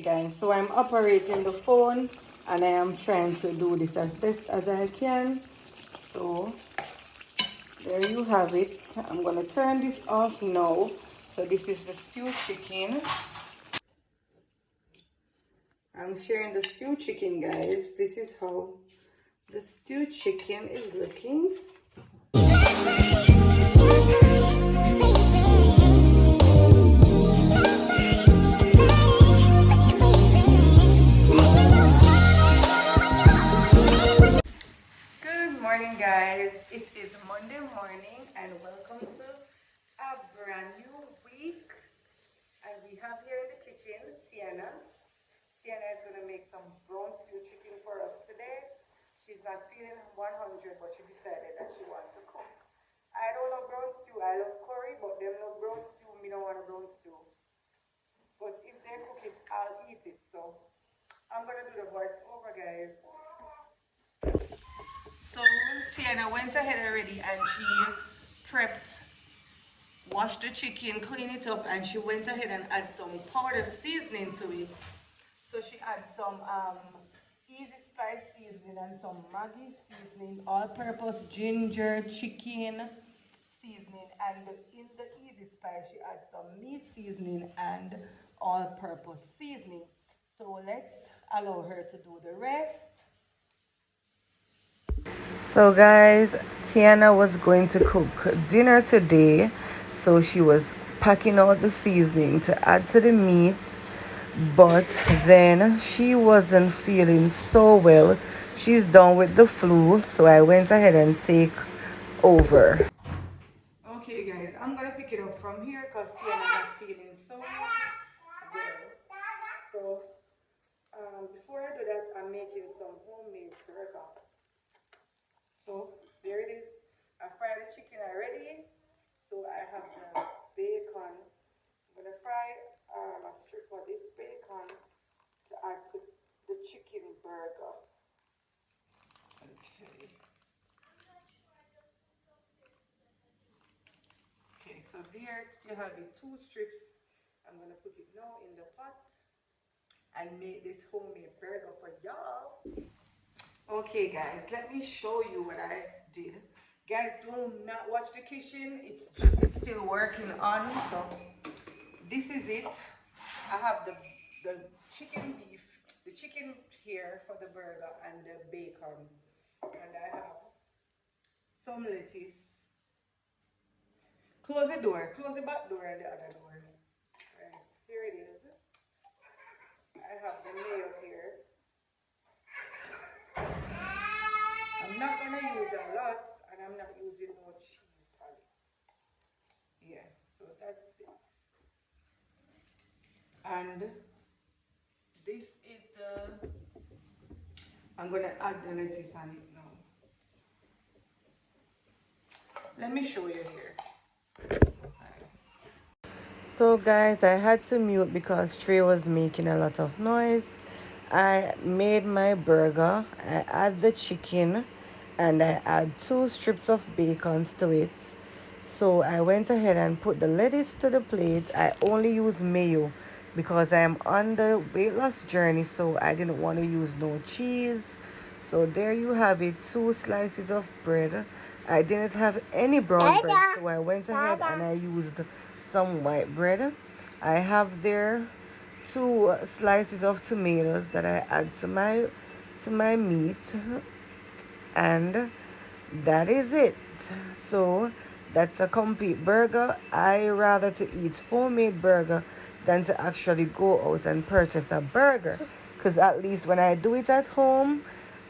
Guys, so I'm operating the phone and I am trying to do this as best as I can. So there you have it. I'm gonna turn this off now. So this is the stewed chicken. I'm sharing the stewed chicken, guys. This is how the stewed chicken is looking. Good morning, guys. It is Monday morning and welcome to a brand new week. And we have here in the kitchen Tiana. Tiana is going to make some brown stew chicken for us today. She's not feeling 100, but she decided that she wants to cook. I don't love brown stew. I love curry, but them love brown stew. Me don't want a brown stew. But if they cook it, I'll eat it. So I'm going to do the voice over, guys. So Tiana went ahead already and she prepped, washed the chicken, clean it up, and she went ahead and add some powder seasoning to it. So she adds some easy spice seasoning and some Maggi seasoning, all-purpose ginger chicken seasoning, and in the easy spice she adds some meat seasoning and all-purpose seasoning. So let's allow her to do the rest. So guys, Tiana was going to cook dinner today, so she was packing out the seasoning to add to the meats, but then she wasn't feeling so well. She's down with the flu, so I went ahead and take over. Okay guys, I'm gonna pick it up from here because Tiana's not feeling so well. So before I do that, I'm making some homemade burger. So there it is. I fried the chicken already. So I have the bacon. I'm gonna fry a strip of this bacon to add to the chicken burger. Okay. Okay, so there you have the 2 strips. I'm gonna put it now in the pot and make this homemade burger for y'all. Okay guys, let me show you what I did. Guys, do not watch the kitchen. It's still working on. So this is it. I have the chicken beef, the chicken here for the burger and the bacon. And I have some lettuce. Close the door. Close the back door and the other door. Right, here it is. I have the mayo here. I'm not gonna use a lot, and I'm not using no cheese on it. Yeah, so that's it. And this is the, I'm gonna add the lettuce on it now. Let me show you here. So guys, I had to mute because Trey was making a lot of noise. I made my burger. I add the chicken and I add 2 strips of bacon to it. So I went ahead and put the lettuce to the plate. I only use mayo because I am on the weight loss journey, so I didn't want to use no cheese. So there you have it, 2 slices of bread. I didn't have any brown bread, so I went ahead and I used some white bread. I have there 2 slices of tomatoes that I add to my meat, and that is it. So that's a complete burger. I rather to eat homemade burger than to actually go out and purchase a burger, because at least when I do it at home,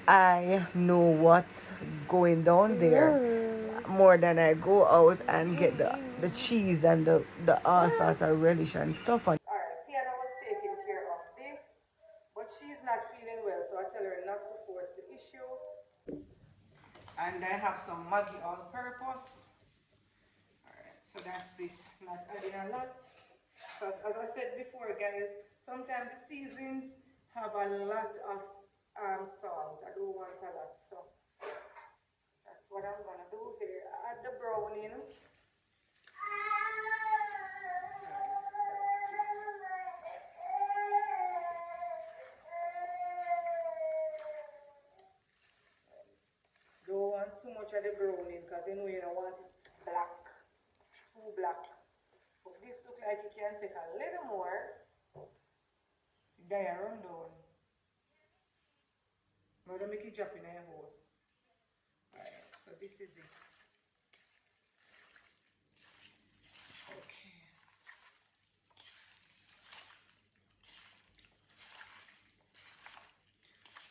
I know what's going down there more than I go out and get the cheese and the all sort of relish and stuff on. Alright, Tiana was taking care of this, but she's not feeling well, so I tell her not to force the issue. And I have some Maggi all-purpose. Alright, so that's it. Not adding a lot. Because as I said before, guys, sometimes the seasons have a lot of salt. I don't want a lot, so that's what I'm gonna do here. I add the browning. much of the browning because you know you don't want it black, too black. But this look like you can take a little more. There, run down. But don't make it drop in a hole. Alright, so this is it. Okay.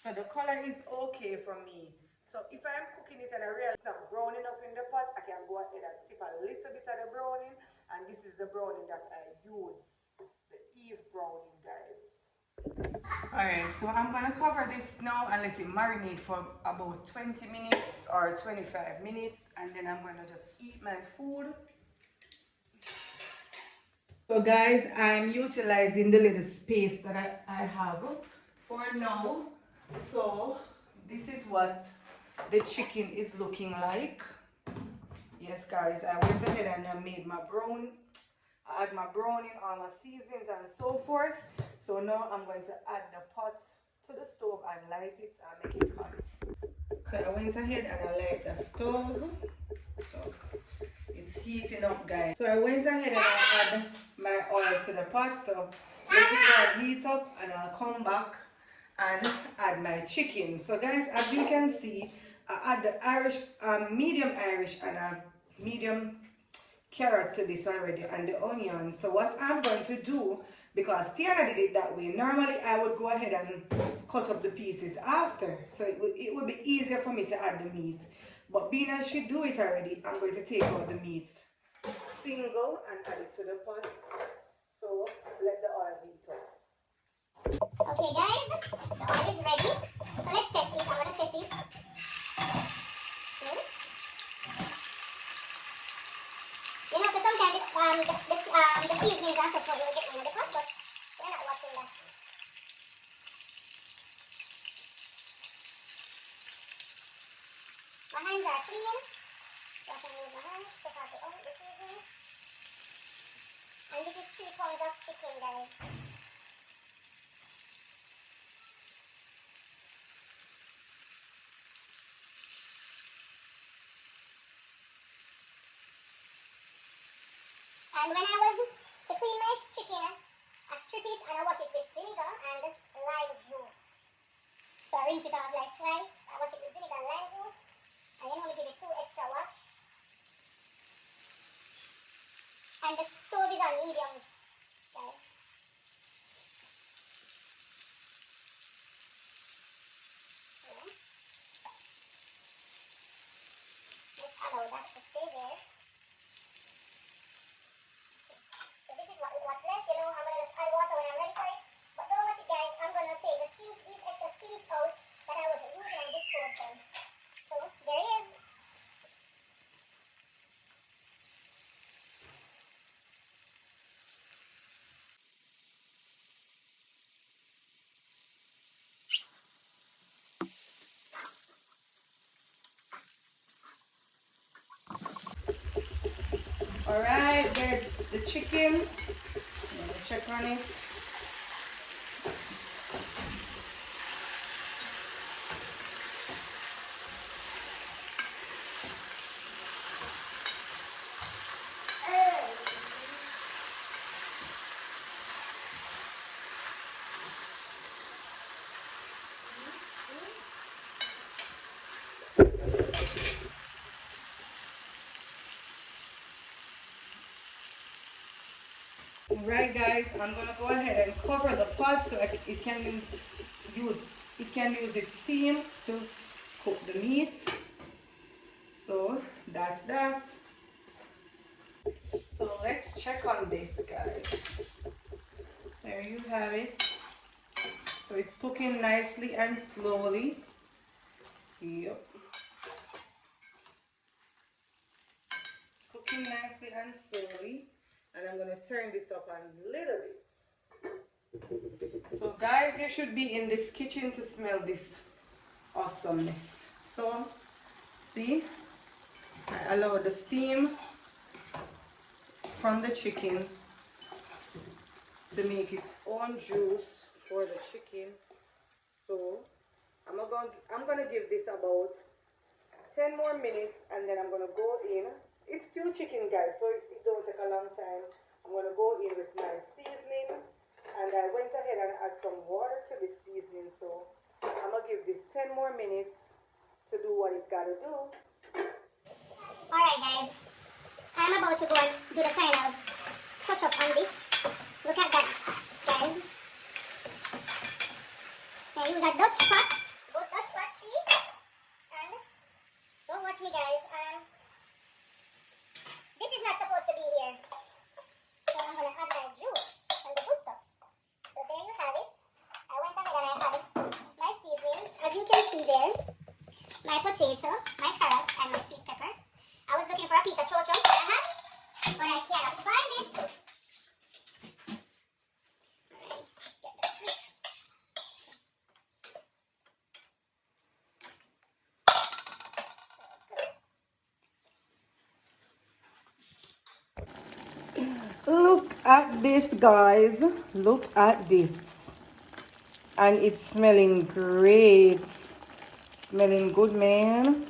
So the color is okay for me. So if I'm cooking it and I realize it's not brown enough in the pot, I can go ahead and tip a little bit of the browning. And this is the browning that I use. The Eve browning, guys. Alright, so I'm gonna cover this now and let it marinate for about 20 minutes or 25 minutes, and then I'm gonna just eat my food. So guys, I'm utilizing the little space that I have for now. So this is what the chicken is looking like. Yes guys, I went ahead and I made my brown. I add my browning, all my seasonings and so forth. So now I'm going to add the pot to the stove and light it and make it hot. So I went ahead and I light the stove. So it's heating up, guys. So I went ahead and I add my oil to the pot. So let it heat up and I'll come back and add my chicken. So guys, as you can see, I add the Irish, medium Irish and a medium carrot to this already and the onion. So what I'm going to do, because Tiana did it that way, normally I would go ahead and cut up the pieces after, so it would be easier for me to add the meat. But being as she do it already, I'm going to take out the meats single and add it to the pot. So let the oil heat up. Okay guys, the oil is ready. So let's test it. I'm going to test it. You know, so sometimes the seasonings are supposed to get in the pot, but we're not watching that. My hands are clean. So I can use my hands to have the seasoning. And this is 3 pounds of chicken, guys. And when I was to clean my chicken, I strip it and I wash it with vinegar and lime juice. So I rinse it off like twice. I wash it with vinegar and lime juice. And then only give it 2 extra wash. And the stove is on medium, guys. Let's allow that to stay there. So this is what's left, you know, I'm going to just add water when I'm ready for it. But don't watch it guys, I'm going to take the skins, these extra skins out that I was using and dispose them. So there it is. Alright, there's the chicken. I'm going to check on it. Alright guys, I'm gonna go ahead and cover the pot so it can use its steam to cook the meat. So that's that. So let's check on this guys. There you have it. So it's cooking nicely and slowly. Yep. It's cooking nicely and slowly. And I'm gonna turn this up a little bit. So guys, you should be in this kitchen to smell this awesomeness. So see, I allow the steam from the chicken to make its own juice for the chicken. So I'm gonna give this about 10 more minutes and then I'm gonna go in. It's stew chicken, guys, so it don't take a long time. I'm gonna go in with my seasoning, and I went ahead and add some water to the seasoning, so I'm gonna give this 10 more minutes to do what it gotta do. Alright guys, I'm about to go and do the final touch up on this. Look at that, guys. I use a Dutch pot, good Dutch pot sheet. And so watch me guys. This is not supposed to be here. So I'm gonna add my juice and the good stuff. So there you have it. I went ahead and I added my seasonings. As you can see there, my potato, my carrots, and my sweet pepper. I was looking for a piece of chow chow, but I cannot find it. Alright, let's get that quick. Look at this, guys. Look at this. And it's smelling great. Smelling good, man.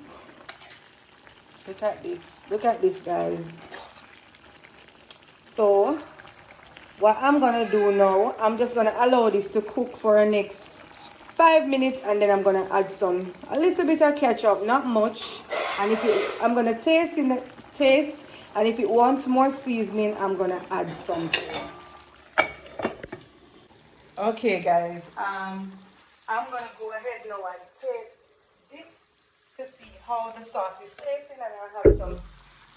Look at this. Look at this, guys. So, what I'm going to do now, I'm just going to allow this to cook for the next 5 minutes. And then I'm going to add a little bit of ketchup. Not much. And I'm going to taste. And if it wants more seasoning, I'm going to add some to it. Okay, guys. I'm going to go ahead now and taste this to see how the sauce is tasting. And I have some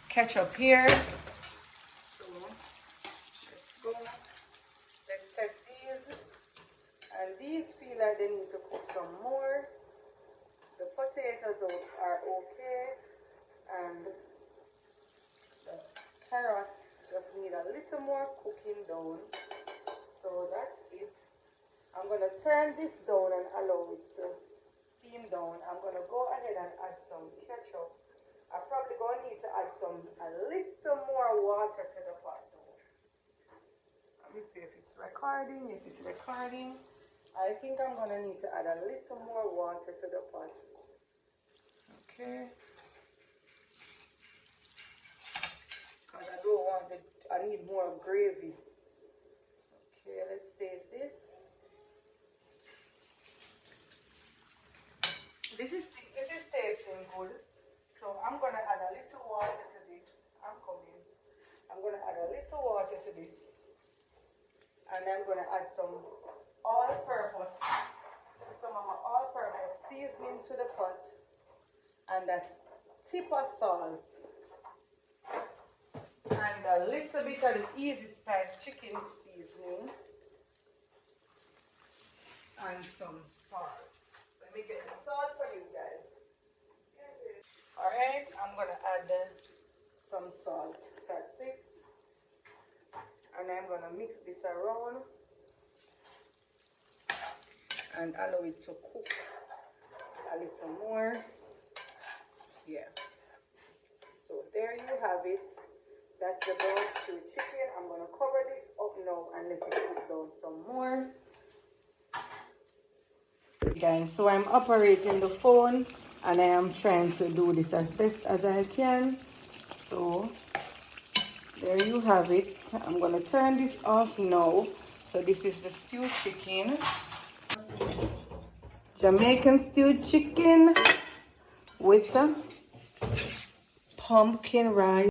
ketchup here. So, let's go. Let's test these. And these feel like they need to cook some more. The potatoes are okay. And the carrots just need a little more cooking down. So that's it. I'm going to turn this down and allow it to steam down. I'm going to go ahead and add some ketchup. I'm probably going to need to add a little more water to the pot though. Let me see if it's recording. Yes, it's recording. I think I'm going to need to add a little more water to the pot. Okay. Because I don't want I need more gravy. Okay, let's taste this. This is tasting good. So I'm going to add a little water to this. I'm coming. I'm going to add a little water to this. And I'm going to add some of my all-purpose seasoning to the pot. And a tip of salt. And a little bit of the Easy Spice chicken seasoning. And some salt. Let me get the salt for you guys. Alright, I'm going to add some salt. That's it. And I'm going to mix this around. And allow it to cook a little more. Yeah. So there you have it. That's the brown stew chicken. I'm going to cover this up now and let it cook down some more. Guys, so I'm operating the phone and I am trying to do this as best as I can. So there you have it. I'm going to turn this off now. So this is the stewed chicken. Jamaican stewed chicken with the pumpkin rice.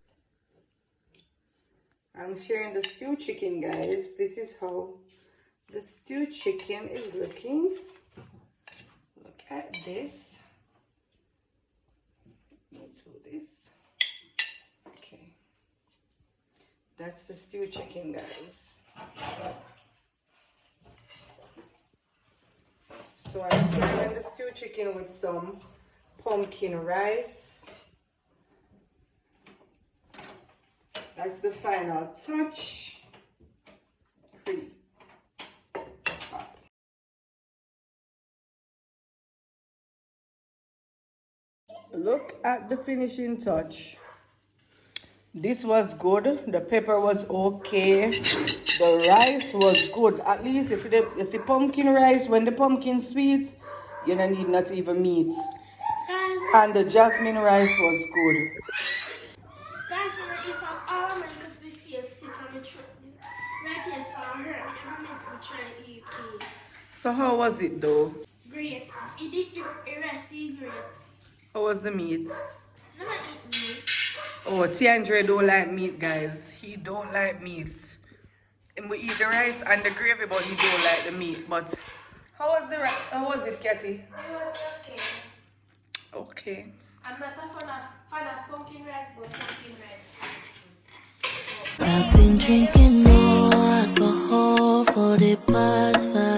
I'm sharing the stewed chicken, guys. This is how the stewed chicken is looking. Look at this. Let's do this. Okay. That's the stewed chicken, guys. So I'm serving the stewed chicken with some pumpkin rice. That's the final touch. Pretty. Look at the finishing touch. This was good. The pepper was okay. The rice was good. At least you see pumpkin rice. When the pumpkin sweet, you don't need not even meat. Guys, And the jasmine rice was good. guys, when I eat up all of mine because my face sick on the throat. Right here, so I hurt me. Every minute I try to eat tea. So how was it though? Great. It did the rest is great. How was the meat? I'm not eating meat. Oh, Tiandre don't like meat, guys. He don't like meat. And we eat the rice and the gravy, but he don't like the meat. But how was it, Katie? It was okay. Okay. I'm not a fan of pumpkin rice, but pumpkin rice is good. I've been drinking more alcohol for the past 5